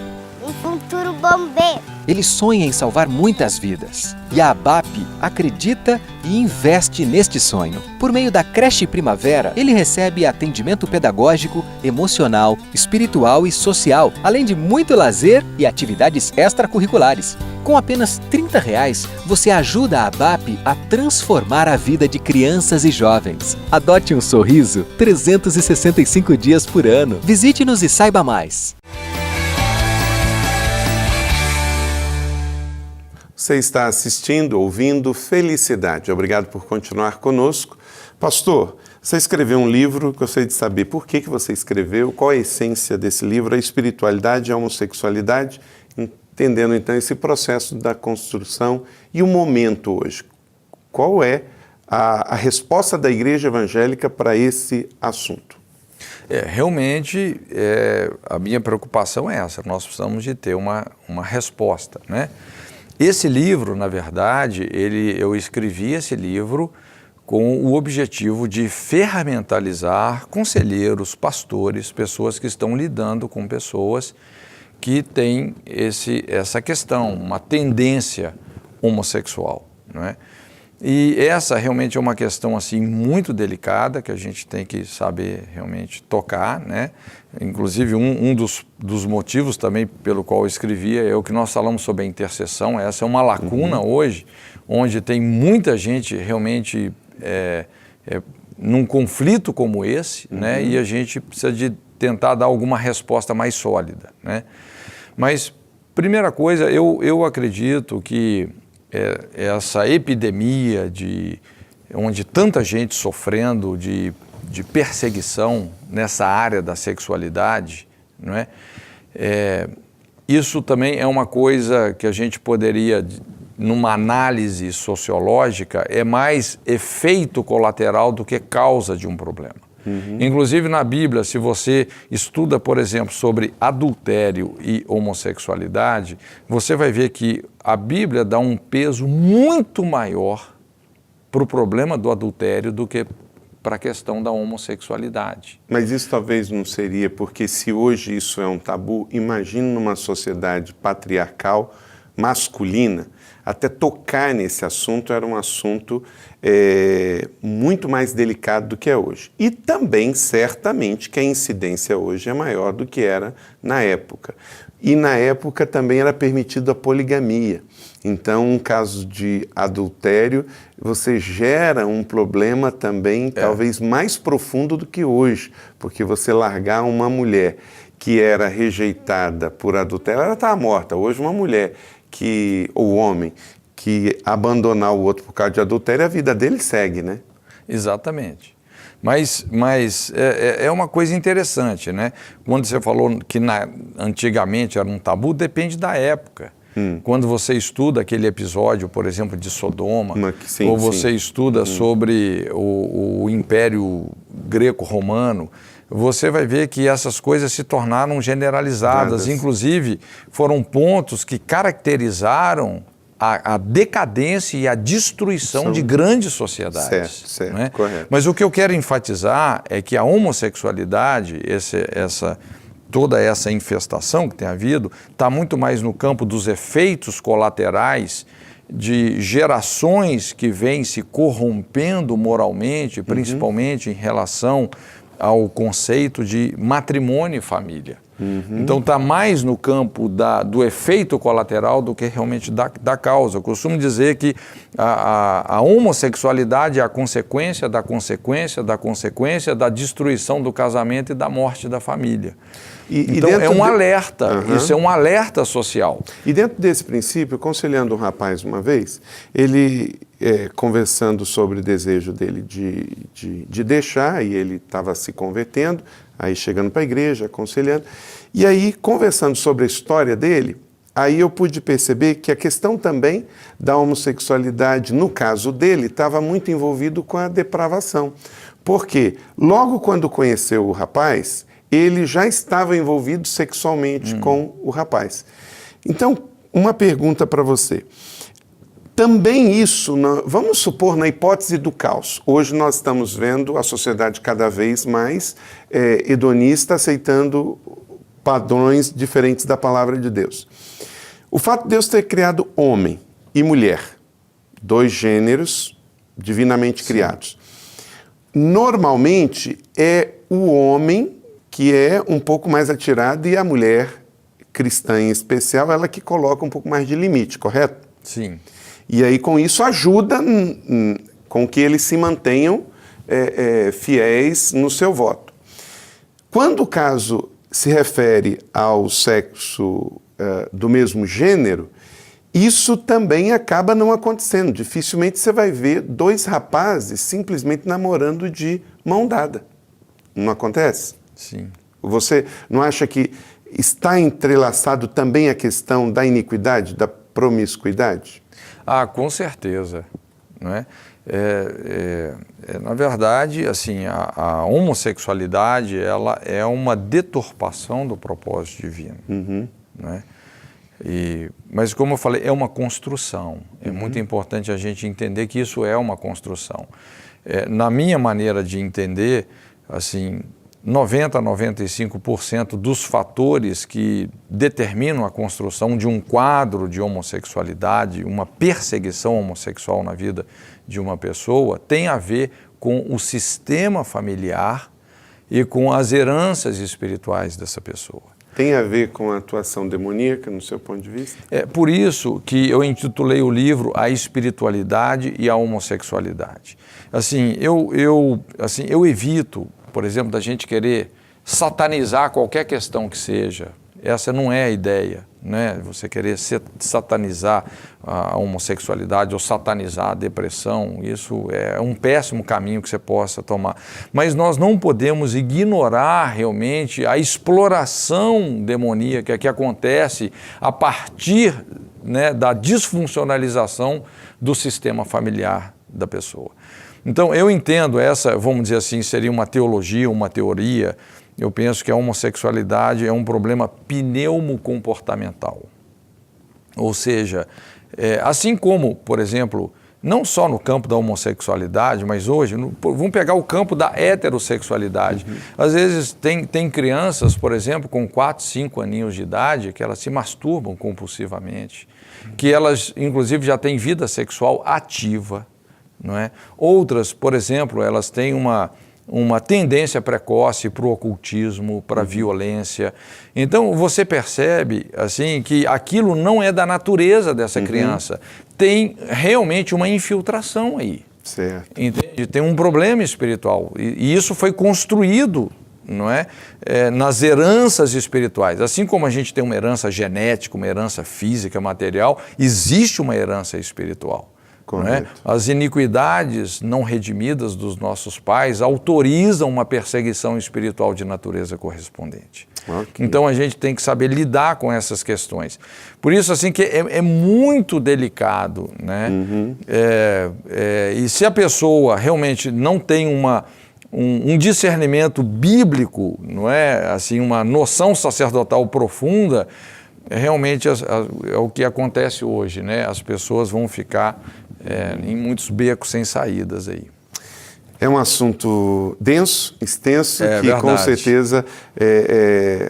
Um futuro bombeiro. Ele sonha em salvar muitas vidas. E a ABAP acredita e investe neste sonho. Por meio da Creche Primavera, ele recebe atendimento pedagógico, emocional, espiritual e social, além de muito lazer e atividades extracurriculares. Com apenas R$30, você ajuda a ABAP a transformar a vida de crianças e jovens. Adote um sorriso 365 dias por ano. Visite-nos e saiba mais. Você está assistindo, ouvindo Felicidade. Obrigado por continuar conosco. Pastor, você escreveu um livro, gostaria de saber por que você escreveu, qual a essência desse livro, a espiritualidade e a homossexualidade, entendendo então esse processo da construção e o momento hoje. Qual é a resposta da Igreja Evangélica para esse assunto? Realmente, a minha preocupação é essa, nós precisamos de ter uma resposta, né? Esse livro, na verdade, eu escrevi esse livro com o objetivo de ferramentalizar conselheiros, pastores, pessoas que estão lidando com pessoas que têm essa questão, uma tendência homossexual, não é? E essa realmente é uma questão assim muito delicada que a gente tem que saber realmente tocar, né? Inclusive um dos motivos também pelo qual eu escrevi é o que nós falamos sobre a intercessão. Essa é uma lacuna hoje, onde tem muita gente realmente num conflito como esse, né? E a gente precisa de tentar dar alguma resposta mais sólida, né? Mas, primeira coisa, eu acredito que essa epidemia onde tanta gente sofrendo de perseguição nessa área da sexualidade, não é? Isso também é uma coisa que a gente poderia, numa análise sociológica, é mais efeito colateral do que causa de um problema. Inclusive na Bíblia, se você estuda, por exemplo, sobre adultério e homossexualidade, você vai ver que a Bíblia dá um peso muito maior para o problema do adultério do que para a questão da homossexualidade. Mas isso talvez não seria, porque se hoje isso é um tabu, imagine numa sociedade patriarcal, masculina, até tocar nesse assunto era um assunto muito mais delicado do que é hoje. E também, certamente, que a incidência hoje é maior do que era na época. E na época também era permitido a poligamia. Então, um caso de adultério, você gera um problema também talvez mais profundo do que hoje, porque você largar uma mulher que era rejeitada por adultério, ela está morta. Hoje uma mulher ou homem que abandonar o outro por causa de adultério, a vida dele segue, né? Exatamente. Mas é uma coisa interessante, né? Quando você falou que antigamente era um tabu, depende da época. Quando você estuda aquele episódio, por exemplo, de Sodoma, ou você estuda sobre o Império Greco-Romano, você vai ver que essas coisas se tornaram generalizadas. Inclusive, foram pontos que caracterizaram a decadência e a destruição de grandes sociedades. Certo, né? Correto. Mas o que eu quero enfatizar é que a homossexualidade, toda essa infestação que tem havido, está muito mais no campo dos efeitos colaterais de gerações que vêm se corrompendo moralmente, principalmente em relação ao conceito de matrimônio e família. Então está mais no campo do efeito colateral do que realmente da causa. Eu costumo dizer que a homossexualidade é a consequência da consequência da consequência da destruição do casamento e da morte da família. Então é um alerta, isso é um alerta social. E dentro desse princípio, aconselhando um rapaz uma vez, ele conversando sobre o desejo dele de deixar, e ele estava se convertendo, aí chegando para a igreja, aconselhando, e aí conversando sobre a história dele, aí eu pude perceber que a questão também da homossexualidade, no caso dele, estava muito envolvido com a depravação. Porque logo quando conheceu o rapaz, ele já estava envolvido sexualmente com o rapaz. Então, uma pergunta para você. Também isso, vamos supor na hipótese do caos. Hoje nós estamos vendo a sociedade cada vez mais hedonista, aceitando padrões diferentes da palavra de Deus. O fato de Deus ter criado homem e mulher, 2 gêneros divinamente criados, normalmente é o homem que é um pouco mais atirado e a mulher cristã em especial, ela que coloca um pouco mais de limite, correto? Sim. E aí com isso ajuda com que eles se mantenham fiéis no seu voto. Quando o caso se refere ao sexo do mesmo gênero, isso também acaba não acontecendo. Dificilmente você vai ver 2 rapazes simplesmente namorando de mão dada. Não acontece? Sim. Você não acha que está entrelaçado também a questão da iniquidade, da promiscuidade? Ah, com certeza. Não é? Na verdade, assim, a homossexualidade ela é uma deturpação do propósito divino. Não é? Mas, como eu falei, é uma construção. É muito importante a gente entender que isso é uma construção. Na minha maneira de entender, assim, 90% a 95% dos fatores que determinam a construção de um quadro de homossexualidade, uma perseguição homossexual na vida de uma pessoa, tem a ver com o sistema familiar e com as heranças espirituais dessa pessoa. Tem a ver com a atuação demoníaca, no seu ponto de vista? É por isso que eu intitulei o livro A Espiritualidade e a Homossexualidade. Assim, eu evito, por exemplo, da gente querer satanizar qualquer questão que seja. Essa não é a ideia, né? Você querer satanizar a homossexualidade ou satanizar a depressão, isso é um péssimo caminho que você possa tomar. Mas nós não podemos ignorar realmente a exploração demoníaca que acontece a partir, né, da disfuncionalização do sistema familiar da pessoa. Então, eu entendo essa, vamos dizer assim, seria uma teologia, uma teoria. Eu penso que a homossexualidade é um problema pneumocomportamental. Ou seja, assim como, por exemplo, não só no campo da homossexualidade, mas hoje, vamos pegar o campo da heterossexualidade. Às vezes tem crianças, por exemplo, com 4, 5 aninhos de idade, que elas se masturbam compulsivamente, que elas, inclusive, já têm vida sexual ativa. Não é? Outras, por exemplo, elas têm uma tendência precoce para o ocultismo, para a violência. Então, você percebe assim, que aquilo não é da natureza dessa criança. Tem realmente uma infiltração aí. Certo. Entende? Tem um problema espiritual. E isso foi construído, não é? Nas heranças espirituais. Assim como a gente tem uma herança genética, uma herança física, material, existe uma herança espiritual. Não é? As iniquidades não redimidas dos nossos pais autorizam uma perseguição espiritual de natureza correspondente. Okay. Então a gente tem que saber lidar com essas questões. Por isso assim que é muito delicado, né? E se a pessoa realmente não tem um discernimento bíblico, não é? Assim, uma noção sacerdotal profunda, realmente é o que acontece hoje, né? As pessoas vão ficar em muitos becos sem saídas aí. É um assunto denso, extenso, que verdade. Com certeza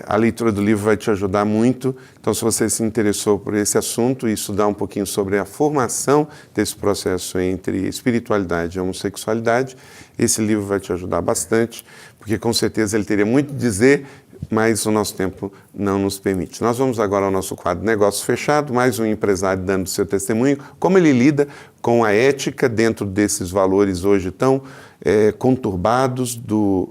a leitura do livro vai te ajudar muito. Então, se você se interessou por esse assunto e estudar um pouquinho sobre a formação desse processo entre espiritualidade e homossexualidade, esse livro vai te ajudar bastante, porque com certeza ele teria muito a dizer mas o nosso tempo não nos permite. Nós vamos agora ao nosso quadro Negócio Fechado, mais um empresário dando seu testemunho, como ele lida com a ética dentro desses valores hoje tão conturbados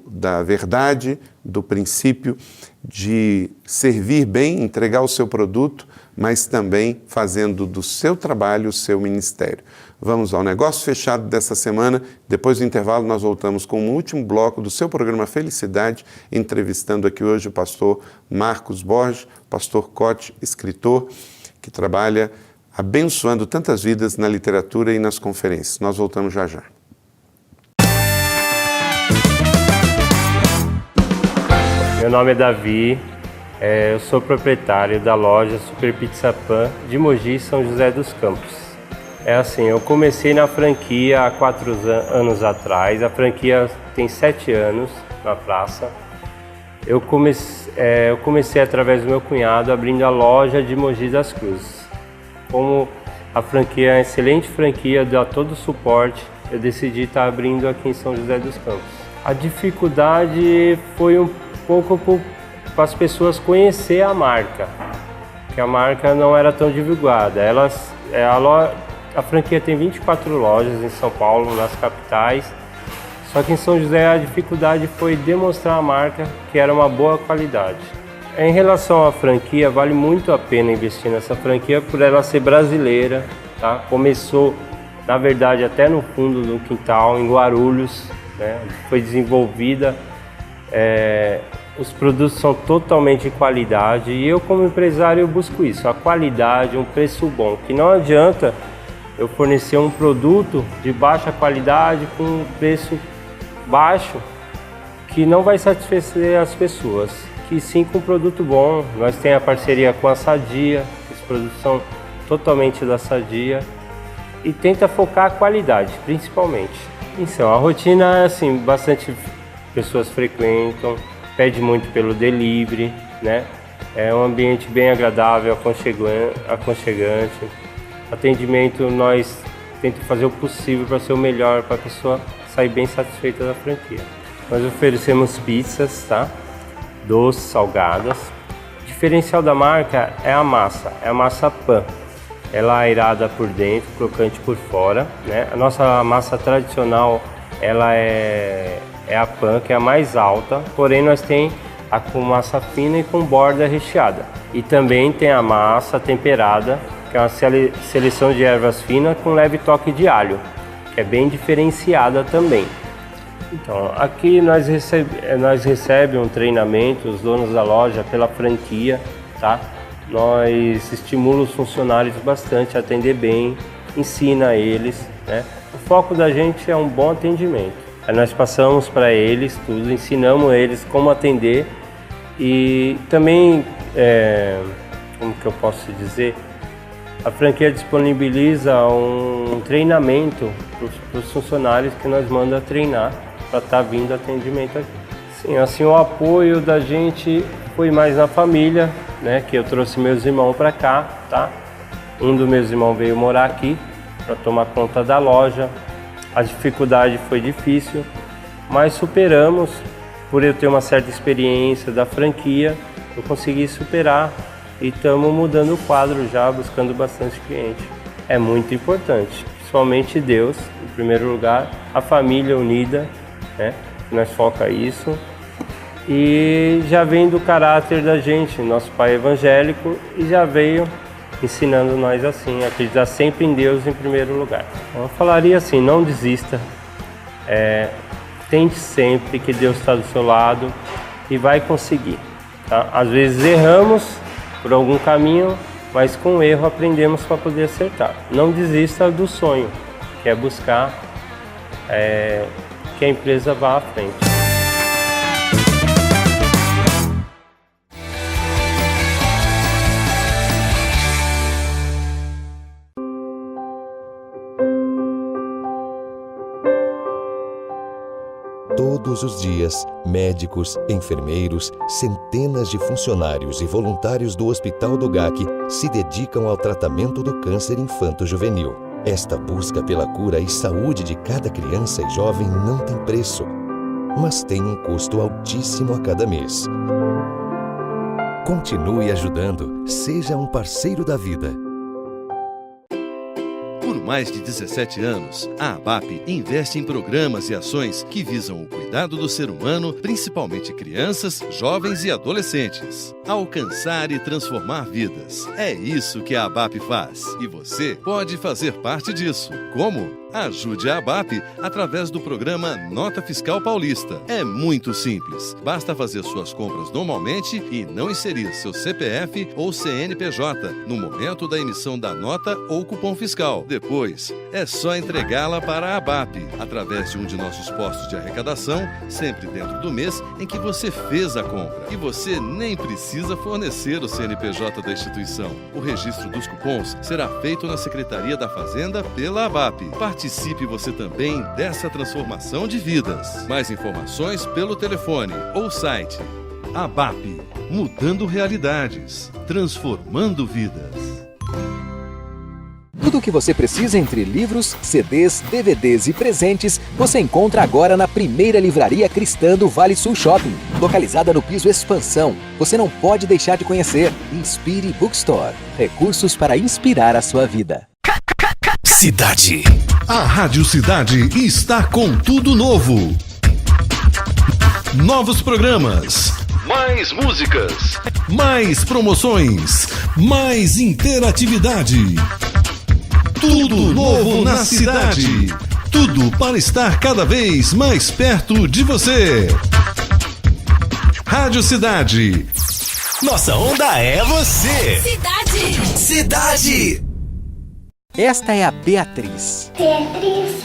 da verdade, do princípio de servir bem, entregar o seu produto, mas também fazendo do seu trabalho o seu ministério. Vamos ao Negócio Fechado dessa semana. Depois do intervalo, nós voltamos com o último bloco do seu programa Felicidade, entrevistando aqui hoje o pastor Marcos Borges, pastor Cote, escritor, que trabalha abençoando tantas vidas na literatura e nas conferências. Nós voltamos já já. Meu nome é Davi, eu sou proprietário da loja Super Pizza Pan de Mogi, São José dos Campos. Eu comecei na franquia há 4 anos atrás, a franquia tem 7 anos na praça. Eu comecei através do meu cunhado abrindo a loja de Mogi das Cruzes. Como a franquia é uma excelente franquia, dá todo o suporte, eu decidi estar abrindo aqui em São José dos Campos. A dificuldade foi um pouco para as pessoas conhecer a marca, que a marca não era tão divulgada. A franquia tem 24 lojas em São Paulo, nas capitais, só que em São José a dificuldade foi demonstrar a marca que era uma boa qualidade. Em relação à franquia, vale muito a pena investir nessa franquia por ela ser brasileira, tá? Começou, na verdade, até no fundo do quintal, em Guarulhos, né? Foi desenvolvida. Os produtos são totalmente de qualidade e eu, como empresário, eu busco isso, a qualidade, um preço bom, que não adianta eu fornecer um produto de baixa qualidade com um preço baixo que não vai satisfazer as pessoas, que sim com um produto bom. Nós temos a parceria com a Sadia, os produtos são totalmente da Sadia e tenta focar a qualidade, principalmente. Então, a rotina é assim, bastante pessoas frequentam, pede muito pelo delivery, né? É um ambiente bem agradável, aconchegante. Atendimento, nós tentamos fazer o possível para ser o melhor, para a pessoa sair bem satisfeita da franquia. Nós oferecemos pizzas, tá? Doces, salgadas. O diferencial da marca é a massa Pan. Ela é airada por dentro, crocante por fora, né? A nossa massa tradicional, ela é a Pan, que é a mais alta, porém nós tem a com massa fina e com borda recheada. E também tem a massa temperada, que é uma seleção de ervas finas com leve toque de alho, que é bem diferenciada também. Então, aqui nós recebemos um treinamento, os donos da loja, pela franquia, tá? Nós estimulamos os funcionários bastante a atender bem, ensina eles, né? O foco da gente é um bom atendimento. Aí nós passamos para eles tudo, ensinamos eles como atender e também, como que eu posso dizer, a franquia disponibiliza um treinamento para os funcionários que nós mandamos treinar para estar vindo atendimento aqui. Sim, assim, o apoio da gente foi mais na família, né, que eu trouxe meus irmãos para cá, tá? Um dos meus irmãos veio morar aqui para tomar conta da loja. A dificuldade foi difícil, mas superamos. Por eu ter uma certa experiência da franquia, eu consegui superar e estamos mudando o quadro já, buscando bastante cliente. É muito importante, principalmente Deus, em primeiro lugar, a família unida, né? Nós foca isso. E já vem do caráter da gente, nosso pai é evangélico e já veio ensinando nós assim, acreditar sempre em Deus em primeiro lugar. Eu falaria assim, não desista, tente sempre que Deus está do seu lado e vai conseguir. Tá? Às vezes erramos por algum caminho, mas com o erro aprendemos para poder acertar. Não desista do sonho, que é buscar que a empresa vá à frente. Todos os dias, médicos, enfermeiros, centenas de funcionários e voluntários do Hospital do GAC se dedicam ao tratamento do câncer infanto-juvenil. Esta busca pela cura e saúde de cada criança e jovem não tem preço, mas tem um custo altíssimo a cada mês. Continue ajudando. Seja um parceiro da vida. Por mais de 17 anos, a ABAP investe em programas e ações que visam o cuidado do ser humano, principalmente crianças, jovens e adolescentes. Alcançar e transformar vidas. É isso que a ABAP faz. E você pode fazer parte disso. Como? Ajude a ABAP através do programa Nota Fiscal Paulista. É muito simples. Basta fazer suas compras normalmente e não inserir seu CPF ou CNPJ no momento da emissão da nota ou cupom fiscal. Depois, é só entregá-la para a ABAP através de um de nossos postos de arrecadação, sempre dentro do mês em que você fez a compra. E você nem precisa fornecer o CNPJ da instituição. O registro dos cupons será feito na Secretaria da Fazenda pela ABAP. Participe você também dessa transformação de vidas. Mais informações pelo telefone ou site. ABAP, mudando realidades, transformando vidas. Tudo o que você precisa entre livros, CDs, DVDs e presentes, você encontra agora na primeira livraria cristã do Vale Sul Shopping, localizada no piso Expansão. Você não pode deixar de conhecer. Inspire Bookstore. Recursos para inspirar a sua vida. Cidade. A Rádio Cidade está com tudo novo. Novos programas. Mais músicas. Mais promoções. Mais interatividade. Tudo novo na cidade. Tudo para estar cada vez mais perto de você. Rádio Cidade. Nossa onda é você. Cidade. Cidade. Esta é a Beatriz. Beatriz.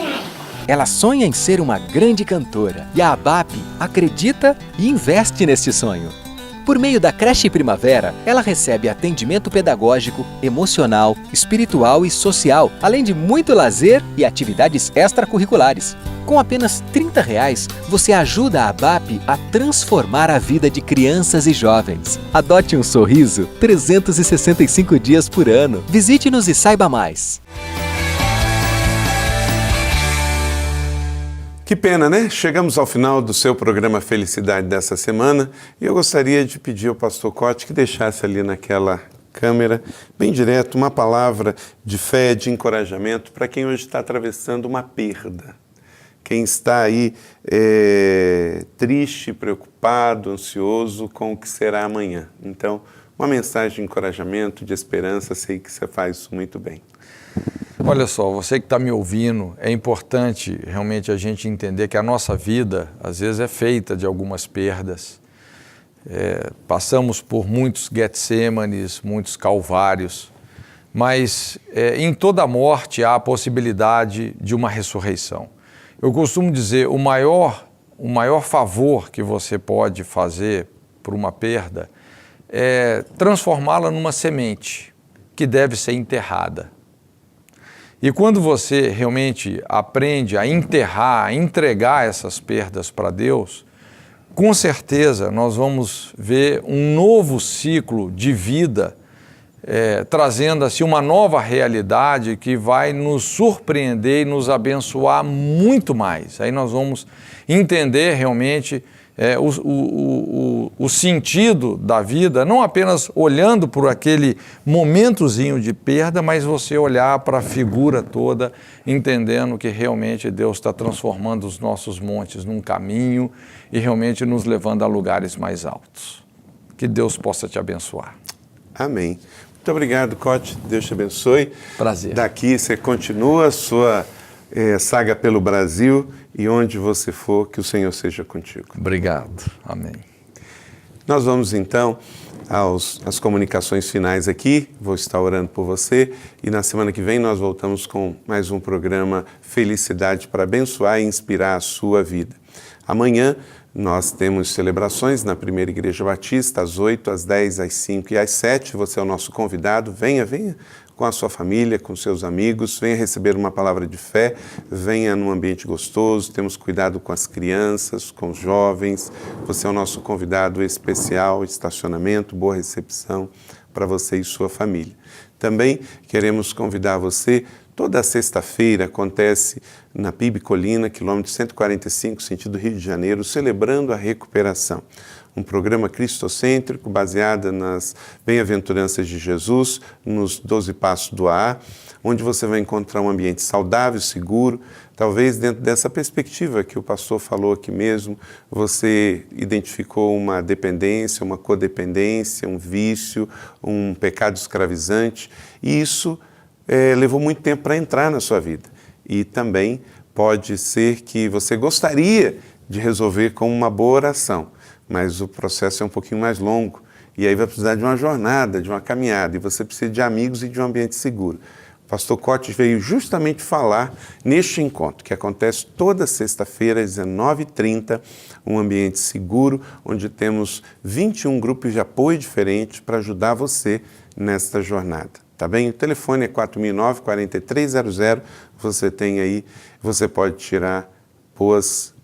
Ela sonha em ser uma grande cantora e a ABAP acredita e investe neste sonho. Por meio da Creche Primavera, ela recebe atendimento pedagógico, emocional, espiritual e social, além de muito lazer e atividades extracurriculares. Com apenas R$30, você ajuda a ABAP a transformar a vida de crianças e jovens. Adote um sorriso 365 dias por ano. Visite-nos e saiba mais. Que pena, né? Chegamos ao final do seu programa Felicidade dessa semana e eu gostaria de pedir ao pastor Cote que deixasse ali naquela câmera, bem direto, uma palavra de fé, de encorajamento para quem hoje está atravessando uma perda. Quem está aí triste, preocupado, ansioso com o que será amanhã. Então, uma mensagem de encorajamento, de esperança, sei que você faz isso muito bem. Olha só, você que está me ouvindo, é importante realmente a gente entender que a nossa vida, às vezes, é feita de algumas perdas. Passamos por muitos Getsêmanes, muitos Calvários, mas em toda morte há a possibilidade de uma ressurreição. Eu costumo dizer, o maior favor que você pode fazer por uma perda é transformá-la numa semente que deve ser enterrada. E quando você realmente aprende a enterrar, a entregar essas perdas para Deus, com certeza nós vamos ver um novo ciclo de vida, trazendo assim uma nova realidade que vai nos surpreender e nos abençoar muito mais. Aí nós vamos entender realmente o sentido da vida, não apenas olhando por aquele momentozinho de perda, mas você olhar para a figura toda, entendendo que realmente Deus está transformando os nossos montes num caminho e realmente nos levando a lugares mais altos. Que Deus possa te abençoar. Amém. Muito obrigado, Cote. Deus te abençoe. Prazer. Daqui você continua a sua saga pelo Brasil e onde você for, que o Senhor seja contigo. Obrigado. Amém. Nós vamos então às comunicações finais aqui. Vou estar orando por você e na semana que vem nós voltamos com mais um programa Felicidade para abençoar e inspirar a sua vida. Amanhã nós temos celebrações na Primeira Igreja Batista, às 8, às 10, às 5 e às 7. Você é o nosso convidado. Venha com a sua família, com seus amigos. Venha receber uma palavra de fé. Venha num ambiente gostoso. Temos cuidado com as crianças, com os jovens. Você é o nosso convidado especial. Estacionamento, boa recepção para você e sua família. Também queremos convidar você. Toda sexta-feira acontece na PIB Colina, quilômetro 145, sentido Rio de Janeiro, celebrando a recuperação. um programa cristocêntrico baseado nas bem-aventuranças de Jesus, nos 12 passos do AA, onde você vai encontrar um ambiente saudável, seguro. Talvez dentro dessa perspectiva que o pastor falou aqui mesmo, você identificou uma dependência, uma codependência, um vício, um pecado escravizante, e isso levou muito tempo para entrar na sua vida. E também pode ser que você gostaria de resolver com uma boa oração, mas o processo é um pouquinho mais longo, e aí vai precisar de uma jornada, de uma caminhada, e você precisa de amigos e de um ambiente seguro. O pastor Cote veio justamente falar neste encontro, que acontece toda sexta-feira às 19h30, um ambiente seguro, onde temos 21 grupos de apoio diferentes para ajudar você nesta jornada. Tá bem? O telefone é 4.009-4300, você tem aí, você pode tirar boas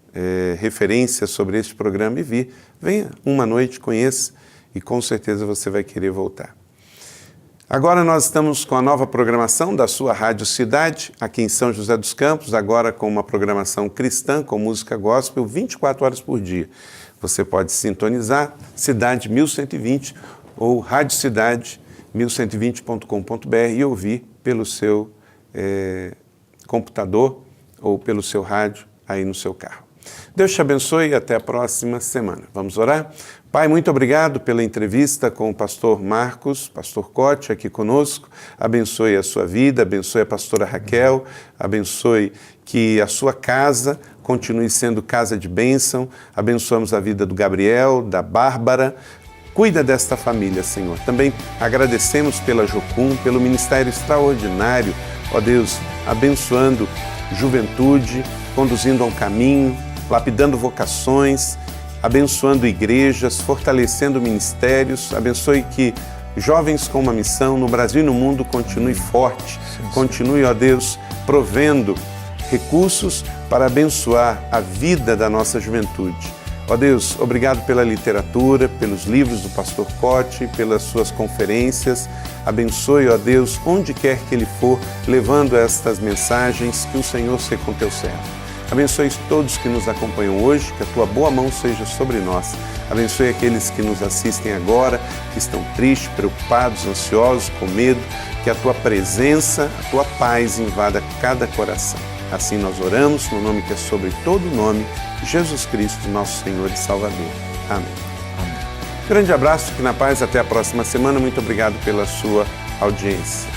referências sobre este programa e vir. Venha uma noite, conheça e com certeza você vai querer voltar. Agora nós estamos com a nova programação da sua Rádio Cidade, aqui em São José dos Campos, agora com uma programação cristã, com música gospel, 24 horas por dia. Você pode sintonizar Cidade 1120 ou Rádio Cidade 1120.com.br e ouvir pelo seu computador ou pelo seu rádio aí no seu carro. Deus te abençoe e até a próxima semana. Vamos orar? Pai, muito obrigado pela entrevista com o pastor Marcos, pastor Cote aqui conosco. Abençoe a sua vida, abençoe a pastora Raquel, abençoe que a sua casa continue sendo casa de bênção. Abençoamos a vida do Gabriel, da Bárbara. Cuida desta família, Senhor. Também agradecemos pela Jocum, pelo ministério extraordinário, ó Deus, abençoando juventude, conduzindo a um caminho, lapidando vocações, abençoando igrejas, fortalecendo ministérios. Abençoe que jovens com uma missão no Brasil e no mundo continue forte, continue, ó Deus, provendo recursos para abençoar a vida da nossa juventude. Ó Deus, obrigado pela literatura, pelos livros do pastor Cote, pelas suas conferências. Abençoe, ó Deus, onde quer que ele for, levando estas mensagens, que o Senhor seja com teu servo. Abençoe todos que nos acompanham hoje, que a tua boa mão seja sobre nós. Abençoe aqueles que nos assistem agora, que estão tristes, preocupados, ansiosos, com medo, que a tua presença, a tua paz invada cada coração. Assim nós oramos, no nome que é sobre todo nome, Jesus Cristo, nosso Senhor e Salvador. Amém. Amém. Grande abraço, que na paz, até a próxima semana. Muito obrigado pela sua audiência.